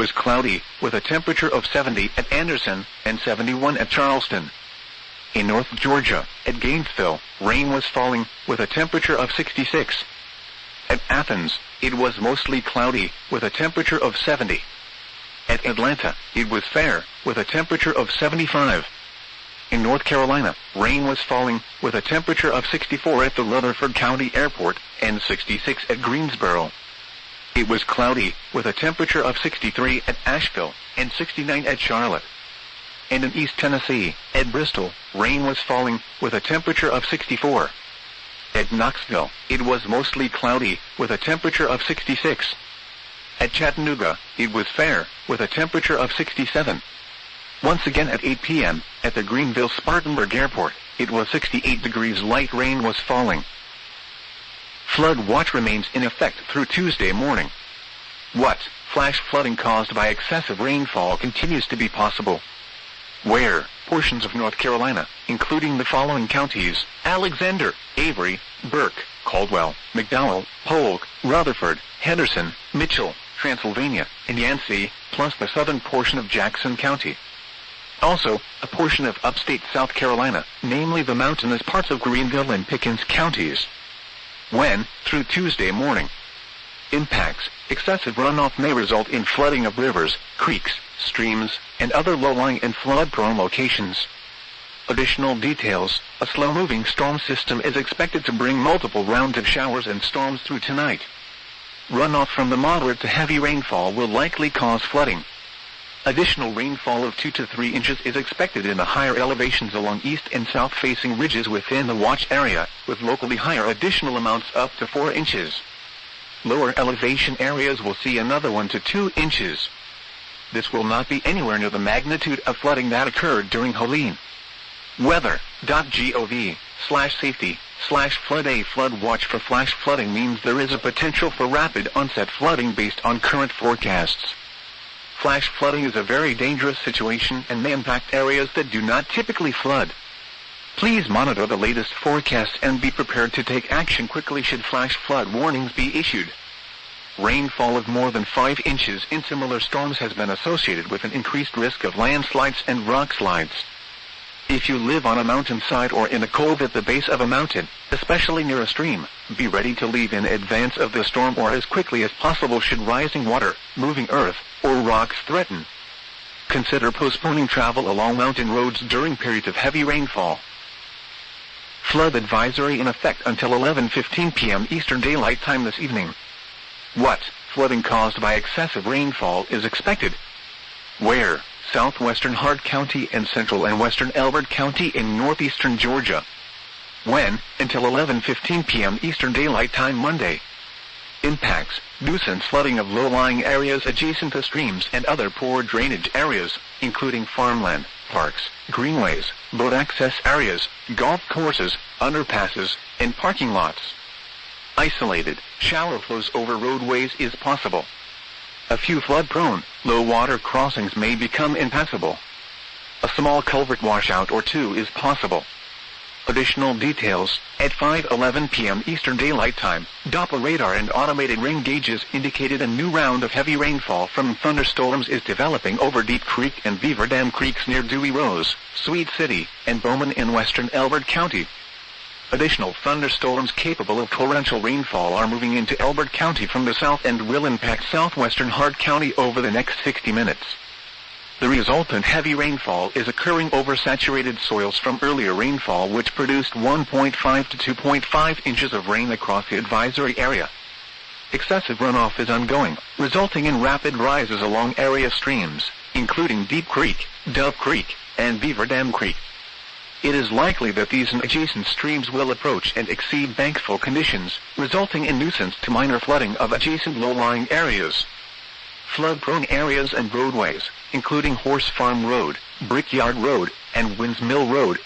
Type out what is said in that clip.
was cloudy, with a temperature of 70 at Anderson and 71 at Charleston. In North Georgia, at Gainesville, rain was falling, with a temperature of 66. At Athens, it was mostly cloudy, with a temperature of 70. At Atlanta, it was fair, with a temperature of 75. In North Carolina, rain was falling, with a temperature of 64 at the Rutherford County Airport, and 66 at Greensboro. It was cloudy, with a temperature of 63 at Asheville, and 69 at Charlotte. And in East Tennessee, at Bristol, rain was falling, with a temperature of 64. At Knoxville, it was mostly cloudy, with a temperature of 66. At Chattanooga, it was fair, with a temperature of 67. Once again at 8 p.m., at the Greenville-Spartanburg Airport, it was 68 degrees. Light rain was falling. Flood watch remains in effect through Tuesday morning. What? Flash flooding caused by excessive rainfall continues to be possible. Where? Portions of North Carolina, including the following counties: Alexander, Avery, Burke, Caldwell, McDowell, Polk, Rutherford, Henderson, Mitchell, Transylvania, and Yancey, plus the southern portion of Jackson County. Also, a portion of upstate South Carolina, namely the mountainous parts of Greenville and Pickens counties. When? Through Tuesday morning. Impacts: excessive runoff may result in flooding of rivers, creeks, streams, and other low-lying and flood-prone locations. Additional details: a slow-moving storm system is expected to bring multiple rounds of showers and storms through tonight. Runoff from the moderate to heavy rainfall will likely cause flooding. Additional rainfall of 2 to 3 inches is expected in the higher elevations along east and south-facing ridges within the watch area, with locally higher additional amounts up to 4 inches. Lower elevation areas will see another 1 to 2 inches. This will not be anywhere near the magnitude of flooding that occurred during Helene. Weather.gov/safety/flood. A flood watch for flash flooding means there is a potential for rapid onset flooding based on current forecasts. Flash flooding is a very dangerous situation and may impact areas that do not typically flood. Please monitor the latest forecasts and be prepared to take action quickly should flash flood warnings be issued. Rainfall of more than 5 inches in similar storms has been associated with an increased risk of landslides and rock slides. If you live on a mountainside or in a cove at the base of a mountain, especially near a stream, be ready to leave in advance of the storm or as quickly as possible should rising water, moving earth, or rocks threaten. Consider postponing travel along mountain roads during periods of heavy rainfall. Flood advisory in effect until 11:15 p.m. Eastern Daylight Time this evening. What? Flooding caused by excessive rainfall is expected. Where? Southwestern Hart County and central and western Elbert County in northeastern Georgia. When? Until 11:15 p.m. Eastern Daylight Time Monday. Impacts: nuisance flooding of low-lying areas adjacent to streams and other poor drainage areas, including farmland, parks, greenways, boat access areas, golf courses, underpasses, and parking lots. Isolated, shallow flows over roadways is possible. A few flood-prone, low-water crossings may become impassable. A small culvert washout or two is possible. Additional details: at 5:11 p.m. Eastern Daylight Time, Doppler radar and automated rain gauges indicated a new round of heavy rainfall from thunderstorms is developing over Deep Creek and Beaver Dam Creeks near Dewey Rose, Sweet City, and Bowman in western Elbert County. Additional thunderstorms capable of torrential rainfall are moving into Elbert County from the south and will impact southwestern Hart County over the next 60 minutes. The resultant heavy rainfall is occurring over saturated soils from earlier rainfall which produced 1.5 to 2.5 inches of rain across the advisory area. Excessive runoff is ongoing, resulting in rapid rises along area streams, including Deep Creek, Dove Creek, and Beaver Dam Creek. It is likely that these and adjacent streams will approach and exceed bankfill conditions, resulting in nuisance to minor flooding of adjacent low-lying areas. Flood-prone areas and roadways, including Horse Farm Road, Brickyard Road, and Winds Mill Road,